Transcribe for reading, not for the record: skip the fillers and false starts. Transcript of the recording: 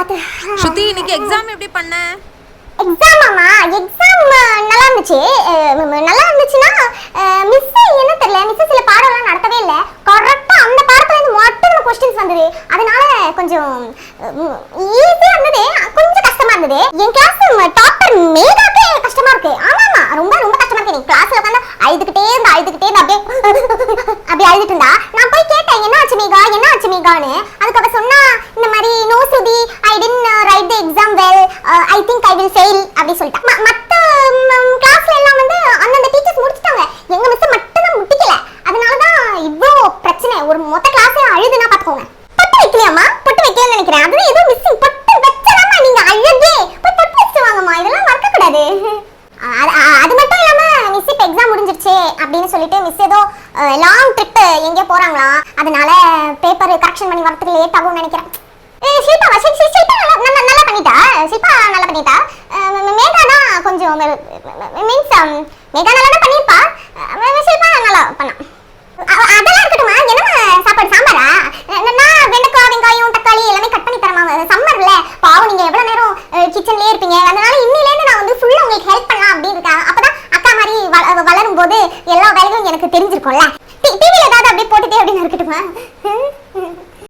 பாத்து. ஸ்ருதி இன்னைக்கு எக்ஸாம் எப்படி பண்ண? எக்ஸாமாமா எக்ஸாம் நல்லா இருந்துச்சு. நல்லா இருந்துச்சுன்னா மிஸ் என்ன தெரியல, மிஸ் சில பாடம்லாம் நடத்தவே இல்லை. கரெக்டா அந்த பாடத்துல இருந்து மட்டும் நம்ம क्वेश्चंस வந்தது. அதனால கொஞ்சம் ஈஸியா இருந்தது, கொஞ்சம் கஷ்டமா இருந்தது. என் கிளாஸ் டாப்பர் மேகாக்கே கஷ்டமா இருக்கு. ஆமாமா ரொம்ப ரொம்ப கஷ்டமா இருக்கு. நீ கிளாஸ்ல உட்கார்ந்து அழுதுகிட்டே இருந்தா அப்படியே அழுதுட்டு இருந்தா. நான் போய் கேட்டேன், என்ன ஆச்சு மேகா, என்ன ஆச்சு மேகான்னு. அதுக்கு அவ சொன்னா, இந்த மாதிரி no Shruti, I didn't write the exam well, I think I will fail அப்படி சொல்லிட்டா. மத்த கிளாஸ்ல எல்லாம் வந்து அந்த டீச்சர்ஸ் முடிச்சிட்டாங்க, எங்க மிஸ் மட்டும் தான் முடிக்கல. அதனால தான் இவ்ளோ பிரச்சனை. ஒரு மொத்த கிளாஸே அழுதுனா பாத்துக்கோங்க. பொட்டு வைக்கலையாமா? பொட்டு வைக்கலன்னு நினைக்கிறேன். அதுவே ஏதோ மிஸ் பொட்டு வச்சலாமா, நீங்க அழகே போய் பொட்டு வச்சு வாங்கம்மா, இதெல்லாம் மறக்க கூடாது. அது மட்டும் இல்லாம மிஸ் இப்ப எக்ஸாம் முடிஞ்சிருச்சு அப்படின்னு சொல்லிட்டு மிஸ் ஏதோ லாங் ட்ரிப் எங்கே போறாங்களா, அதனால பேப்பர் கரெக்ஷன் பண்ணி வரதுக்கு லேட் ஆகும்னு நினைக்கிறேன். ஷில்பா நல்லா பண்ணிட்டா. ஷில்பா நல்லா பண்ணிட்டா. மேகா தான் கொஞ்சம் மீன்ஸ் மேகா நல்லா தான் பண்ணிருப்பா. ஷில்பா நல்லா பண்ணா. அதெல்லாம் இருக்கட்டுமா. என்ன சாப்பாடு? சாம்பாரா? நான் வெண்டைக்காய் வெங்காயம் தக்காளி எல்லாமே கட் பண்ணி தரமா. சம்மர்ல பாவம் நீங்க எவ்வளவு நேரம் கிச்சன்லயே இருப்பீங்க. அதனால இன்னிலேருந்து நான் வந்து ஃபுல்லா உங்களுக்கு ஹெல்ப் பண்ணலாம் அப்படின்னு இருக்கேன். அப்பதான் அக்கா மாதிரி வளரும் போது எல்லா வேலையும் எனக்கு தெரிஞ்சிருக்கும்ல. டிவில ஏதாவது அப்படியே போட்டுட்டே அப்படின்னு இருக்கட்டுமா?